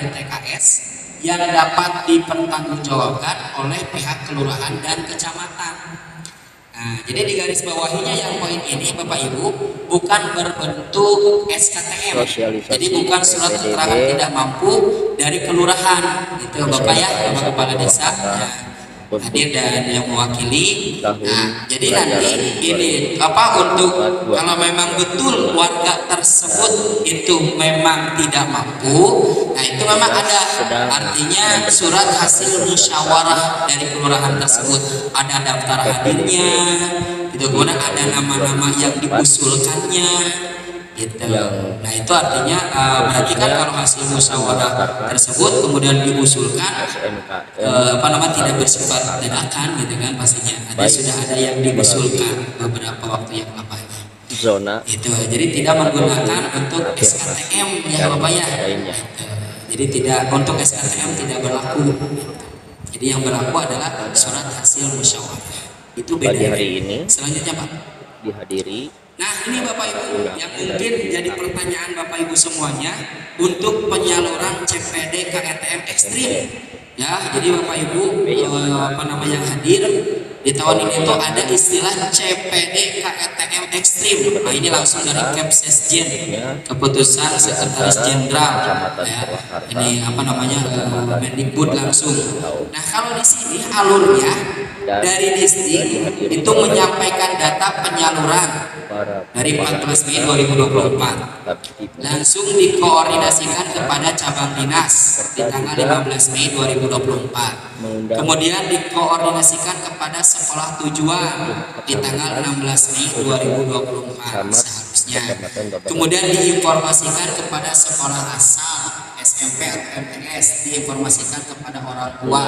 RPTKS yang dapat dipertanggungjawabkan oleh pihak kelurahan dan kecamatan. Nah, jadi di garis bawahinya yang poin ini Bapak Ibu bukan berbentuk SKTM. Jadi bukan surat keterangan tidak mampu dari kelurahan gitu Bapak ya, Bapak Kepala Desa. Ya, hadir dan yang mewakili. Nah, jadi nanti ini untuk kalau memang betul warga tersebut itu memang tidak mampu, nah itu memang ada artinya surat hasil musyawarah dari kelurahan tersebut, ada daftar hadirnya, gitu, kemudian ada nama-nama yang diusulkannya. Gitu. Nah itu artinya berarti kan kalau hasil musyawarah tersebut kemudian diusulkan tidak bersifat dadakan gitu kan, pastinya sudah ada yang diusulkan beberapa waktu yang lalu zona itu, jadi tidak menggunakan untuk SKTM ya Bapak ya. Jadi tidak untuk SKTM tidak berlaku, jadi yang berlaku adalah surat hasil musyawarah. Itu beda hari ini. Selanjutnya Pak dihadiri. Nah ini Bapak Ibu yang mungkin jadi pertanyaan Bapak Ibu semuanya untuk penyaluran CPD KETM ekstrim ya. Jadi Bapak Ibu hadir di tahun ini tuh ada istilah CPD KETM ekstrim. Nah ini langsung dari Kepsesjen, keputusan Sekretaris Jenderal ya. Ini Mendikbud langsung. Nah kalau di sini alurnya dari Disdik itu menyampaikan data penyaluran dari 14 Mei 2024 langsung dikoordinasikan kepada cabang dinas di tanggal 15 Mei 2024, kemudian dikoordinasikan kepada sekolah tujuan di tanggal 16 Mei 2024 seharusnya, kemudian diinformasikan kepada sekolah asal SMP atau MTS, diinformasikan kepada orang tua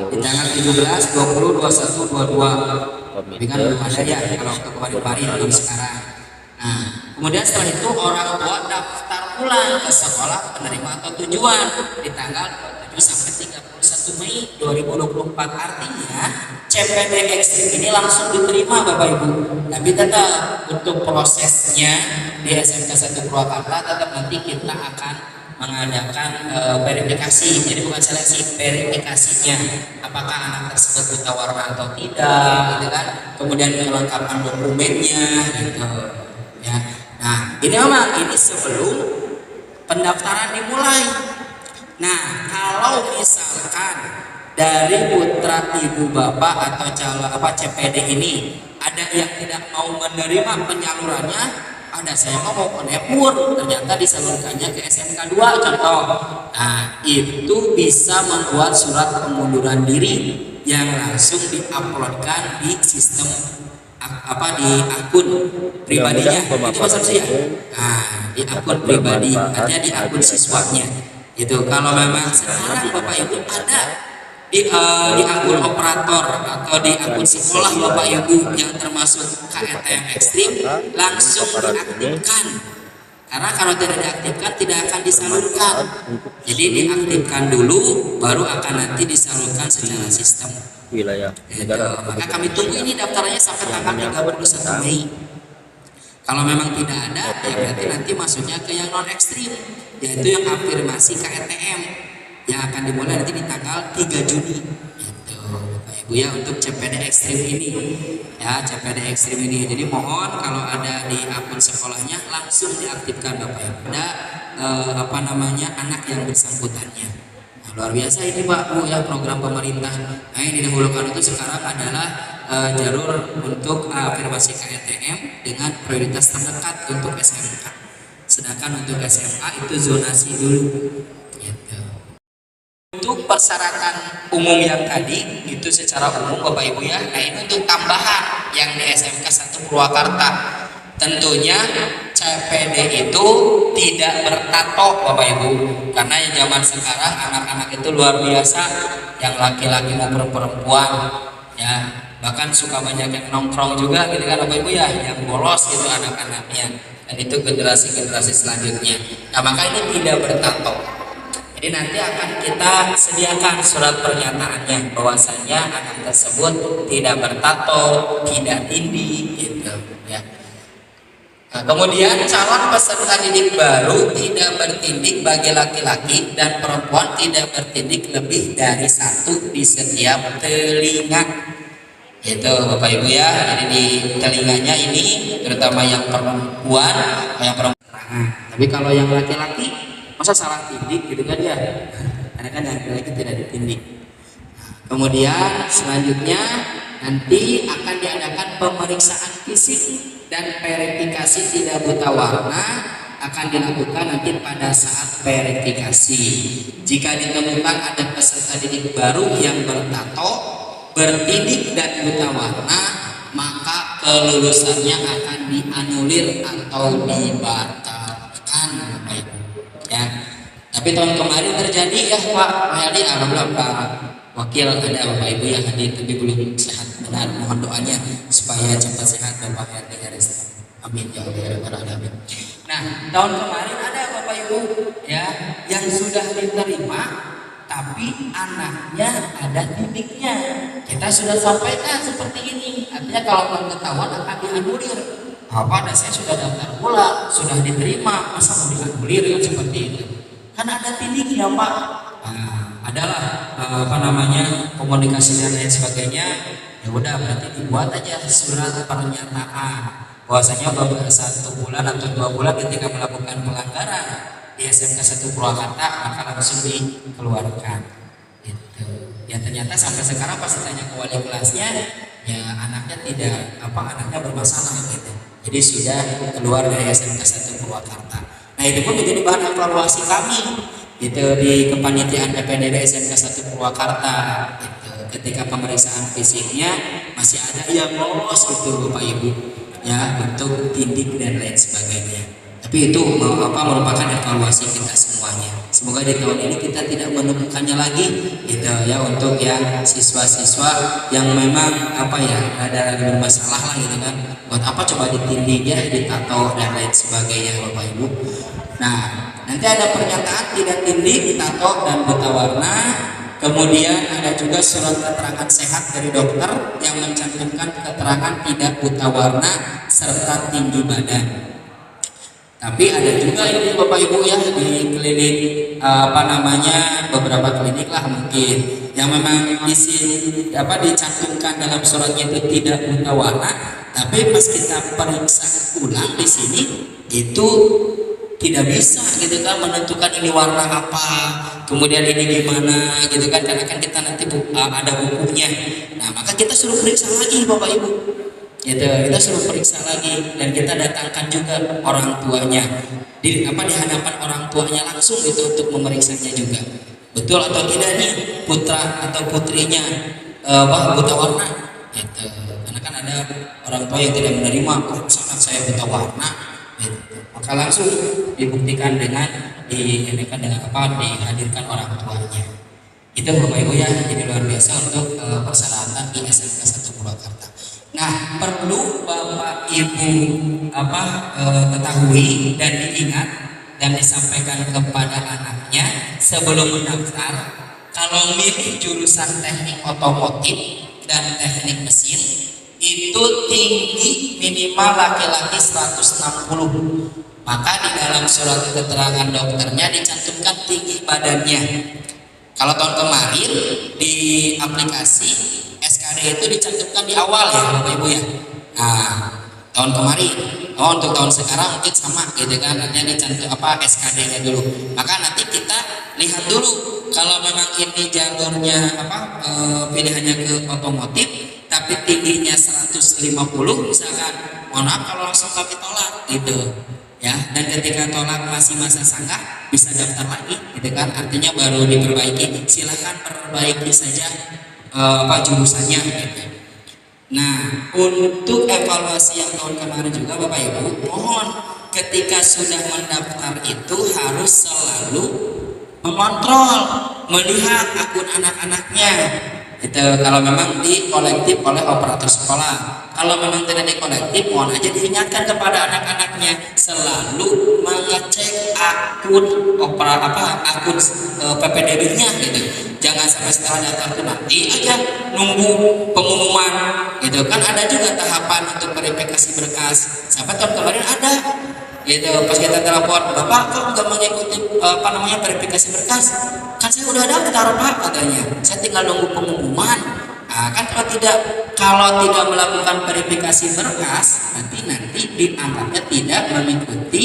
di tanggal 17, 20, 21, 22. Tapi kan belum ada ya kalau waktu kemarin belum sekarang. Nah, kemudian setelah itu orang tua daftar ulang ke sekolah penerima atau tujuan di tanggal 27 sampai 31 Mei 2024. Artinya CPD ekstrim ini langsung diterima Bapak Ibu. Tapi tetap untuk prosesnya di SMK 1 Purwakarta tetap nanti kita akan mengadakan verifikasi, jadi bukan seleksi, verifikasinya apakah anak tersebut buta warna atau tidak, gitu kan, kemudian kelengkapan dokumennya, gitu ya. Nah ini sebelum pendaftaran dimulai. Nah kalau misalkan dari putra ibu bapak atau calon CPD ini ada yang tidak mau menerima penyalurannya, ada saya mau penepur, ternyata disalurkannya ke SMK 2 contoh. Nah itu bisa membuat surat pengunduran diri yang langsung diuploadkan di sistem di akun pribadinya, itu maksud saya. Nah di akun pribadi, artinya di akun siswanya. Itu kalau memang sekarang Bapak Ibu ada di akun operator atau di akun sekolah Bapak Ibu yang termasuk KETM ekstrim, langsung diaktifkan, karena kalau tidak diaktifkan tidak akan disalurkan. Jadi diaktifkan dulu baru akan nanti disalurkan secara sistem wilayah negara. Maka kami tunggu ini daftarnya sampai tanggal 31 Mei. Kalau memang tidak ada ya berarti nanti masuknya ke yang non ekstrim, yaitu yang afirmasi KETM yang akan dimulai nanti di tanggal 3 Juni gitu Bapak Ibu ya, untuk CPD ekstrim ini ya, CPD ekstrim ini. Jadi mohon kalau ada di akun sekolahnya langsung diaktifkan Bapak Ibu, ada anak yang bersangkutannya. Nah, luar biasa ini Pak Bu ya, program pemerintah. Nah yang didahulukan itu sekarang adalah jalur untuk afirmasi KETM dengan prioritas terdekat untuk SMK, sedangkan untuk SMA itu zonasi dulu gitu. Untuk persyaratan umum yang tadi itu secara umum Bapak Ibu ya. Nah ini untuk tambahan yang di SMK 1 Purwakarta, tentunya CPD itu tidak bertato Bapak Ibu, karena yang zaman sekarang anak-anak itu luar biasa, yang laki-laki maupun perempuan ya, bahkan suka banyak yang nongkrong juga gitu kan Bapak Ibu ya, yang bolos gitu anak-anaknya, dan itu generasi-generasi selanjutnya. Nah maka ini tidak bertato. Jadi nanti akan kita sediakan surat pernyataannya bahwasanya anak tersebut tidak bertato, tidak tindih gitu ya. Nah, kemudian calon peserta didik baru tidak bertindik bagi laki-laki dan perempuan tidak bertindik lebih dari satu di setiap telinga. Itu Bapak Ibu ya. Jadi di telinganya ini terutama yang perempuan, Tapi kalau yang laki-laki masa salah tindik gitu kan ya? Karena kan yang laki-laki tidak ditindik. Kemudian selanjutnya nanti akan diadakan pemeriksaan fisik dan verifikasi tidak buta warna akan dilakukan nanti pada saat verifikasi. Jika ditemukan ada peserta didik baru yang bertato, bertindik dan buta warna, maka kelulusannya akan dianulir atau dibatalkan, Bapak Ibu. Ya. Tapi tahun kemarin terjadi ya Pak Mahdi, alhamdulillah Pak Wakil ada Bapak Ibu yang hadir tapi belum sehat benar, mohon doanya supaya cepat sehat Bapak Herdi Haris. Amin ya Allah ya Rabbal Alamin. Nah, tahun kemarin ada Bapak Ibu ya yang sudah diterima tapi anaknya ada tindiknya. Kita sudah sampaikan seperti ini. Artinya kalau belum ketahuan akan dianulir. Apa ada saya sudah daftar pula, sudah diterima, masa mau dianulir kan seperti itu? Kan ada tindiknya Pak. Adalah komunikasi dan lain sebagainya. Ya udah berarti dibuat aja surat pernyataan bahwasanya beberapa 1 bulan atau 2 bulan ketika melakukan pelanggaran di SMK 1 Purwakarta maka langsung dikeluarkan. Gitu. Ya ternyata sampai sekarang pas ditanya ke wali kelasnya, ya anaknya anaknya bermasalah gitu. Jadi sudah keluar dari SMK 1 Purwakarta. Nah itu pun menjadi bahan evaluasi kami. Itu di kepanitiaan PPDB SMK 1 Purwakarta gitu. Ketika pemeriksaan fisiknya masih ada yang lolos gitu Bapak Ibu ya untuk tindik dan lain sebagainya. Tapi itu merupakan evaluasi kita semuanya. Semoga di tahun ini kita tidak menemukannya lagi gitu ya, untuk yang siswa-siswa yang memang ada bermasalah lah gitu kan. Buat apa coba ditindik ya, ditato dan lain sebagainya Bapak Ibu. Nah, nanti ada pernyataan tidak tindik, tato dan buta warna. Kemudian ada juga surat keterangan sehat dari dokter yang mencantumkan keterangan tidak buta warna serta tinggi badan. Tapi ada juga ini Bapak Ibu ya di klinik beberapa klinik lah mungkin yang memang dicantumkan dalam suratnya itu tidak buta warna, tapi pas kita periksa ulang di sini itu tidak bisa gitu kan menentukan ini warna apa, kemudian ini gimana gitu kan, karena kan kita nanti ada bukunya. Nah maka kita suruh periksa lagi Bapak Ibu gitu, kita suruh periksa lagi dan kita datangkan juga orang tuanya di hadapan orang tuanya langsung gitu untuk memeriksanya juga betul atau tidak nih putra atau putrinya buta warna gitu. Karena kan ada orang tua yang tidak menerima anak saya buta warna gitu. Maka langsung dibuktikan dengan dihadirkan orang tuanya. Itu Bapak Ibu ya, jadi luar biasa untuk persyaratan di SMK 1 Purwakarta. Nah, perlu Bapak Ibu ketahui dan diingat dan disampaikan kepada anaknya sebelum mendaftar, kalau milih jurusan teknik otomotif dan teknik mesin itu tinggi minimal laki-laki 160. Maka di dalam surat keterangan dokternya dicantumkan tinggi badannya. Kalau tahun kemarin di aplikasi SKD itu dicantumkan di awal ya Bapak Ibu ya. Nah, tahun kemarin, untuk tahun sekarang mungkin sama gitu kan, artinya dicantum SKD-nya dulu. Maka nanti kita lihat dulu kalau memang ini jalurnya pilihannya ke otomotif tapi tingginya 150 misalkan, mohon maaf kalau langsung kami tolak gitu ya. Dan ketika tolak masih masa sanggah bisa daftar lagi gitu kan, artinya baru diperbaiki, silahkan perbaiki saja jurusannya gitu. Nah, untuk evaluasi yang tahun kemarin juga Bapak Ibu, mohon ketika sudah mendaftar itu harus selalu mengontrol, melihat akun anak-anaknya Itu kalau memang dikolektif oleh operator sekolah. Kalau memang tidak dikolektif, mohon aja diingatkan kepada anak-anaknya selalu mengecek akun PPDB-nya gitu. Jangan sampai setelah daftar itu nanti aja nunggu pengumuman gitu kan. Ada juga tahapan untuk verifikasi berkas. Sampai tahun kemarin ada gitu, pas kita telepon, bapak kok nggak mengikuti verifikasi berkas? Kan saya udah daftar pak, katanya saya tinggal nunggu pengumuman. Nah, kan kalau tidak melakukan verifikasi berkas, nanti dianggapnya tidak mengikuti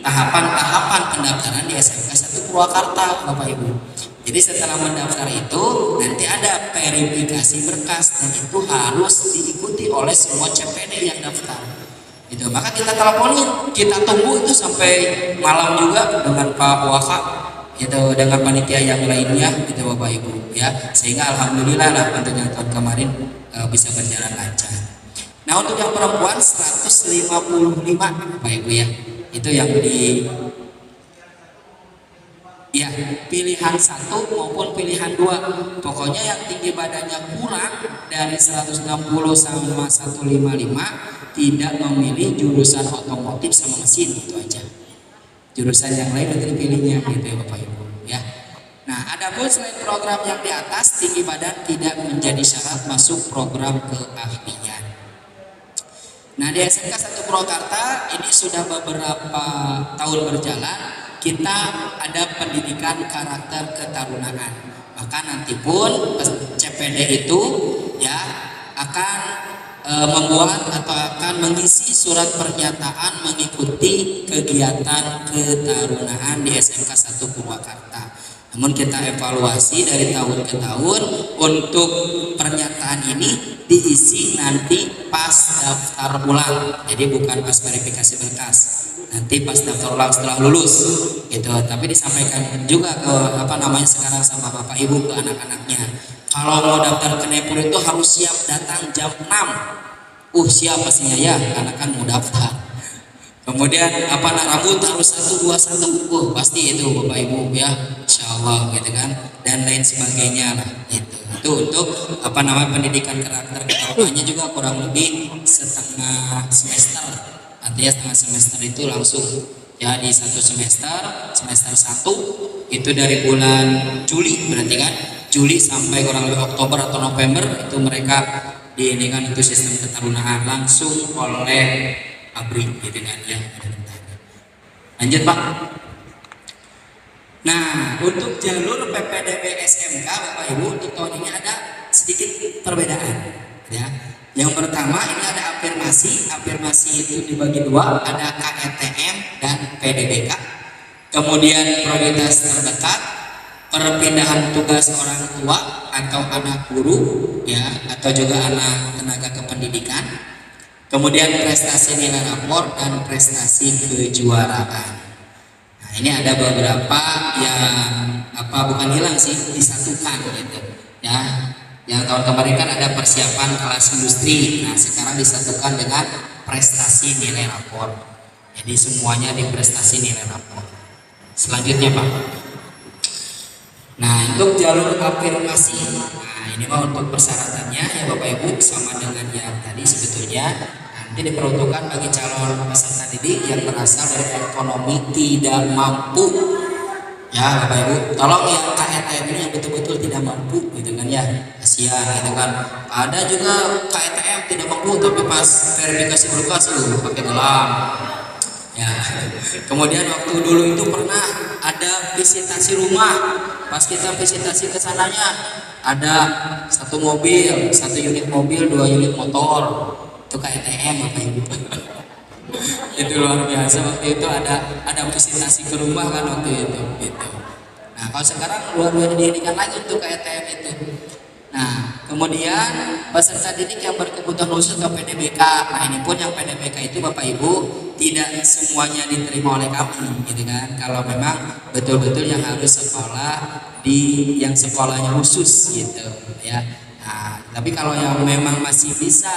tahapan-tahapan pendaftaran di SMK 1 Purwakarta, Bapak Ibu. Jadi setelah mendaftar itu nanti ada verifikasi berkas dan itu harus diikuti oleh semua CPD yang daftar. Itu maka kita teleponin, kita tunggu itu sampai malam juga dengan Pak Waka, itu dengan panitia yang lainnya, gitu Bapak Ibu ya, sehingga alhamdulillah lah untuk yang tahun kemarin bisa berjalan lancar. Nah untuk yang perempuan 155 Bapak Ibu ya, itu yang di ya pilihan 1 maupun pilihan 2, pokoknya yang tinggi badannya kurang dari 160 sama 155 tidak memilih jurusan otomotif sama mesin, itu aja. Jurusan yang lain nanti dipilihnya gitu ya Bapak Ibu ya. Nah adapun selain program yang di atas, tinggi badan tidak menjadi syarat masuk program keahlian. Nah di SMK 1 Purwakarta ini sudah beberapa tahun berjalan, kita ada pendidikan karakter ketarunaan. Maka nanti pun CPD itu ya akan membuat atau akan mengisi surat pernyataan mengikuti kegiatan ketarunaan di SMK 1 Purwakarta. Namun kita evaluasi dari tahun ke tahun, untuk pernyataan ini diisi nanti pas daftar ulang. Jadi bukan pas verifikasi berkas, nanti pas daftar ulang setelah lulus gitu. Tapi disampaikan juga ke sekarang sama Bapak Ibu ke anak-anaknya, kalau mau daftar ke Nepur itu harus siap datang jam 6. Siap pastinya ya, karena kan mau daftar. Kemudian rambut harus 121. Pasti itu Bapak Ibu ya, insya Allah gitu kan, dan lain sebagainya lah gitu. Itu untuk pendidikan karakter ketarunannya juga kurang lebih setengah semester. Artinya setengah semester itu langsung ya, di satu semester 1 itu dari bulan Juli berarti kan, Juli sampai kurang lebih Oktober atau November itu mereka diinikan itu sistem ketarunaan langsung oleh ABRI gitu kan ya. Lanjut Pak. Nah untuk jalur PPDB SMK Bapak Ibu untuk tahun ini ada sedikit perbedaan ya. Yang pertama ini ada afirmasi itu dibagi 2, ada KETM dan PDBK. Kemudian prioritas terdekat, perpindahan tugas orang tua atau anak guru ya, atau juga anak tenaga kependidikan. Kemudian prestasi nilai rapor dan prestasi kejuaraan. Nah ini ada beberapa yang bukan hilang sih, disatukan gitu ya. Yang tahun kemarin kan ada persiapan kelas industri, nah sekarang disatukan dengan prestasi nilai rapor. Jadi semuanya di prestasi nilai rapor. Selanjutnya Pak. Nah untuk jalur afirmasi, nah ini mah untuk persyaratannya ya Bapak Ibu sama dengan yang tadi sebetulnya. Nanti diperuntukkan bagi calon peserta didik yang berasal dari ekonomi tidak mampu ya Bapak Ibu. Tolong yang KETM ini yang betul-betul tidak mampu gitu kan ya, kasihan gitu kan. Ada juga KETM tidak mampu tapi pas verifikasi berkas pakai gelang ya. Kemudian waktu dulu itu pernah ada visitasi rumah, pas kita visitasi ke sananya ada 1 mobil, 1 unit mobil, 2 unit motor, itu KETM Bapak Ibu. Itu luar biasa, waktu itu ada visitasi ke rumah kan waktu itu gitu. Nah kalau sekarang luar-luar didikan lagi untuk KETM itu. Nah kemudian peserta didik yang berkebutuhan khusus ke PDBK. Nah ini pun yang PDBK itu Bapak Ibu tidak semuanya diterima oleh kami gitu kan. Kalau memang betul-betul yang harus sekolah di yang sekolahnya khusus gitu ya. Nah, tapi kalau yang memang masih bisa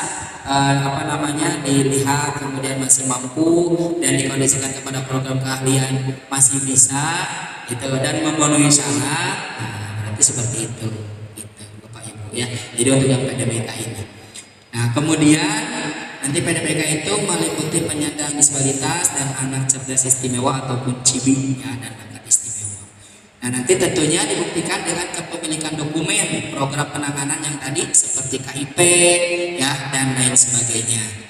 dilihat, kemudian masih mampu dan dikondisikan kepada program keahlian masih bisa gitu dan memenuhi syarat, nah berarti seperti itu gitu Bapak Ibu ya. Jadi untuk yang PDBK ini. Nah, kemudian nanti PDBK itu meliputi penyandang disabilitas dan anak cerdas istimewa ataupun CIBI ya, dan bakat istimewa. Nah, nanti tentunya dibuktikan dengan kepemilikan dokumen program penanganan yang tadi seperti KIP ya dan lain sebagainya.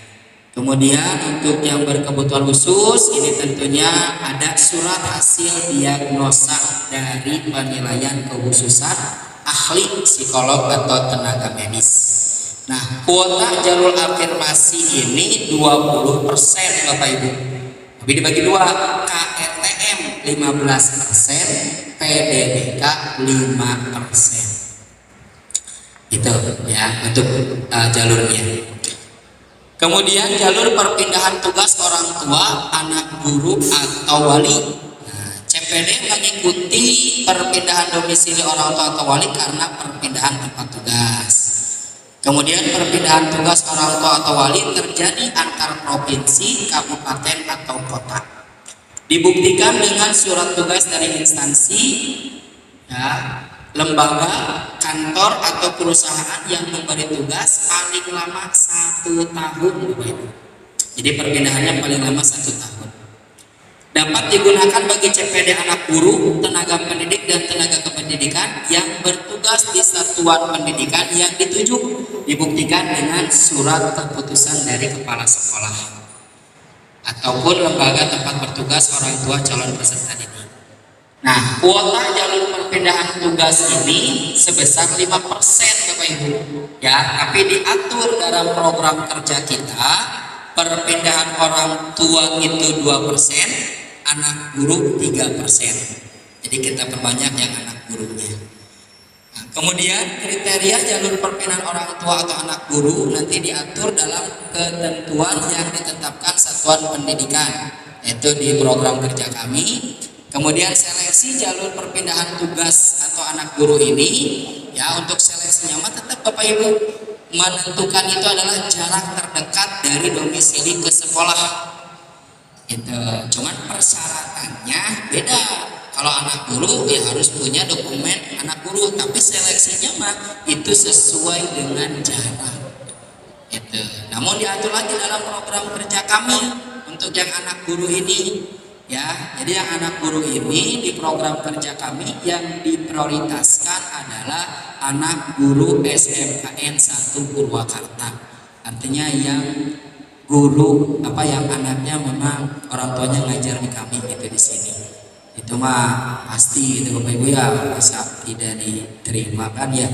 Kemudian untuk yang berkebutuhan khusus ini tentunya ada surat hasil diagnosa dari penilaian kekhususan ahli psikolog atau tenaga medis. Nah, kuota jalur afirmasi ini 20% Bapak Ibu. Tapi dibagi dua, KETM 15%, PDBK 5%. Itu ya untuk jalurnya. Kemudian jalur perpindahan tugas orang tua, anak guru atau wali. Nah, CPD mengikuti perpindahan domisili orang tua atau wali karena perpindahan tempat tugas. Kemudian perpindahan tugas orang tua atau wali terjadi antar provinsi, kabupaten atau kota. Dibuktikan dengan surat tugas dari instansi, ya, lembaga, kantor atau perusahaan yang memberi tugas paling lama 1 tahun. Jadi perpindahannya paling lama 1 tahun. Dapat digunakan bagi CPD anak guru, tenaga pendidik dan tenaga kependidikan yang bertugas di satuan pendidikan yang dituju. Dibuktikan dengan surat keputusan dari kepala sekolah ataupun lembaga tempat bertugas orang tua calon peserta didik. Nah, kuota jalur perpindahan tugas ini sebesar 5% Bapak Ibu. Ya, tapi diatur dalam program kerja kita, perpindahan orang tua itu 2%, anak guru 3%. Jadi kita perbanyak yang anak gurunya. Nah, kemudian kriteria jalur perpindahan orang tua atau anak guru nanti diatur dalam ketentuan yang ditetapkan satuan pendidikan, yaitu di program kerja kami. Kemudian seleksi jalur perpindahan tugas atau anak guru ini, ya untuk seleksinya mah tetap Bapak Ibu menentukan itu adalah jarak terdekat dari domisili ke sekolah. Itu cuman persyaratannya beda. Kalau anak guru ya harus punya dokumen anak guru, tapi seleksinya mah itu sesuai dengan jarak. Itu. Namun diatur lagi dalam program kerja kami untuk yang anak guru ini. Ya, jadi yang anak guru ini di program kerja kami yang diprioritaskan adalah anak guru SMKN 1 Purwakarta. Artinya yang guru yang anaknya memang orang tuanya ngajar di kami gitu di sini. Itu mah pasti itu Bapak Ibu ya, masa tidak diterima kan ya.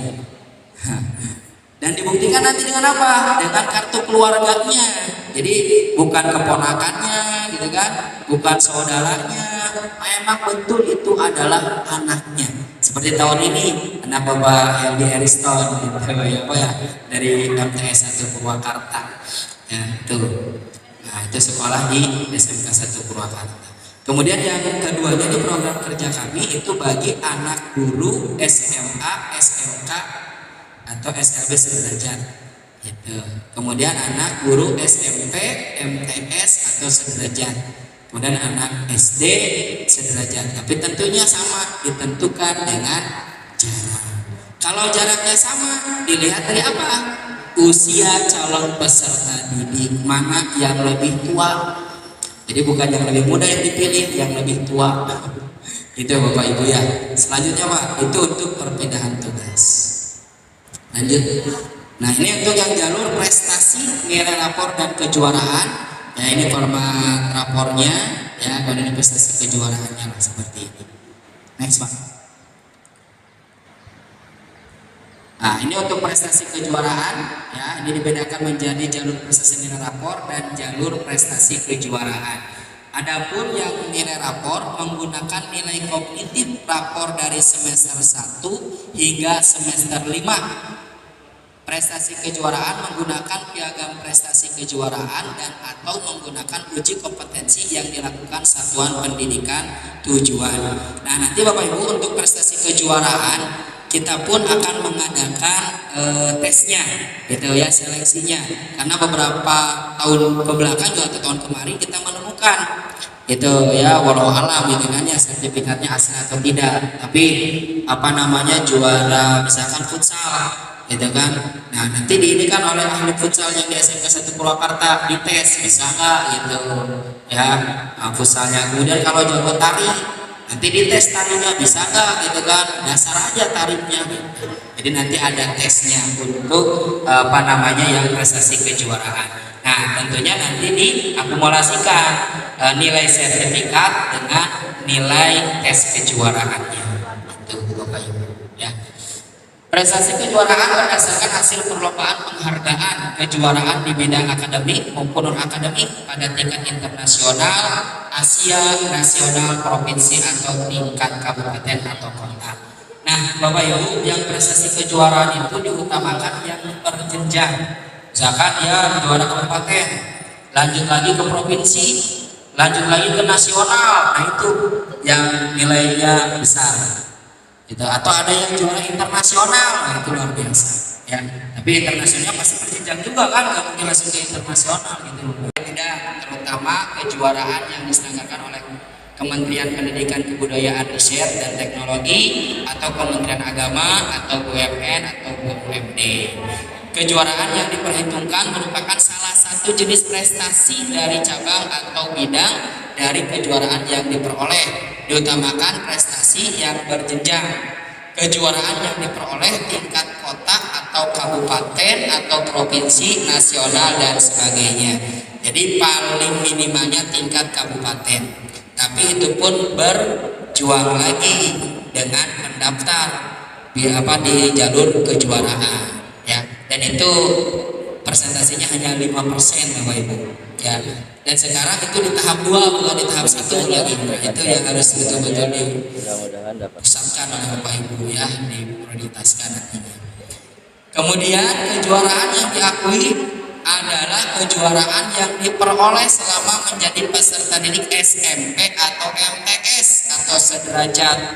Dan dibuktikan nanti dengan apa? Dengan kartu keluarganya. Jadi bukan keponakannya gitu kan, bukan saudaranya, memang betul itu adalah anaknya. Seperti tahun ini anak Bapak LD Ariston gitu ya, dari MTS 1 Purwakarta. Ya, itu. Nah, itu sekolah di SMK 1 Purwakarta. Kemudian yang keduanya di program kerja kami itu bagi anak guru SMA, SMK atau SLB sederajat. Gitu. Kemudian anak guru SMP, MTS atau sederajat. Kemudian anak SD sederajat. Tapi tentunya sama, ditentukan dengan jarak. Kalau jaraknya sama, dilihat dari apa? Usia calon peserta didik mana yang lebih tua. Jadi bukan yang lebih muda yang dipilih, yang lebih tua. Itu Bapak Ibu ya. Selanjutnya Pak, itu untuk perpindahan tugas. Lanjut. Nah, ini untuk yang jalur prestasi, nilai rapor dan kejuaraan. Ya, ini format rapornya ya, dan ini prestasi kejuaraannya lah, seperti ini. Next Pak. Nah, ini untuk prestasi kejuaraan ya, ini dibedakan menjadi jalur prestasi nilai rapor dan jalur prestasi kejuaraan. Adapun yang nilai rapor menggunakan nilai kognitif rapor dari semester 1 hingga semester 5. Prestasi kejuaraan menggunakan piagam prestasi kejuaraan dan atau menggunakan uji kompetensi yang dilakukan satuan pendidikan tujuan. Nah, nanti Bapak Ibu untuk prestasi kejuaraan kita pun akan mengadakan tesnya, gitu ya, seleksinya. Karena beberapa tahun kebelakang juga atau tahun kemarin kita menemukan itu ya, walau alam gitu kan ya, sertifikatnya asli atau tidak. Tapi juara misalkan futsal gitu kan. Nah nanti diindikan oleh ahli futsal yang di SMK 1 Purwakarta, dites bisa nggak gitu ya, futsalnya. Kemudian kalau jago tari nanti dites tarinya bisa nggak gitu kan, dasar aja tariknya gitu. Jadi nanti ada tesnya untuk apa namanya yang prestasi kejuaraan. Nah tentunya nanti diakumulasikan nilai sertifikat dengan nilai tes kejuaraannya itu Bapak Ibu ya. Prestasi kejuaraan berdasarkan hasil perlombaan penghargaan kejuaraan di bidang akademik maupun non-akademik pada tingkat internasional, Asia, nasional, provinsi atau tingkat kabupaten atau kota. Nah, Bapak Ibu, yang prestasi kejuaraan itu diutamakan yang berjenjang. Misalkan ya juara kabupaten, lanjut lagi ke provinsi, lanjut lagi ke nasional. Nah, itu yang nilainya besar. Gitu. Atau ada yang juara internasional, nah itu luar biasa ya. Tapi internasional pasti berjenjang juga kan, nggak mungkin langsung ke internasional gitu. Tidak, terutama kejuaraan yang diselenggarakan oleh Kementerian Pendidikan Kebudayaan Riset dan Teknologi atau Kementerian Agama atau BUMN atau BUMD. Kejuaraan yang diperhitungkan merupakan salah satu jenis prestasi dari cabang atau bidang dari kejuaraan yang diperoleh. Diutamakan prestasi yang berjenjang. Kejuaraan yang diperoleh tingkat kota atau kabupaten atau provinsi, nasional dan sebagainya. Jadi paling minimalnya tingkat kabupaten. Tapi itu pun berjuang lagi dengan mendaftar di jalur kejuaraan ya. Dan itu presentasinya hanya 5% Bapak Ibu ya. Dan sekarang itu di tahap 2 bukan di tahap 1 lagi. Nah, itu yang harus betul-betul dipusatkan oleh Bapak Ibu ya, diprioritaskan nantinya. Kemudian kejuaraan yang diakui adalah kejuaraan yang diperoleh selama menjadi peserta didik SMP atau MTS atau sederajat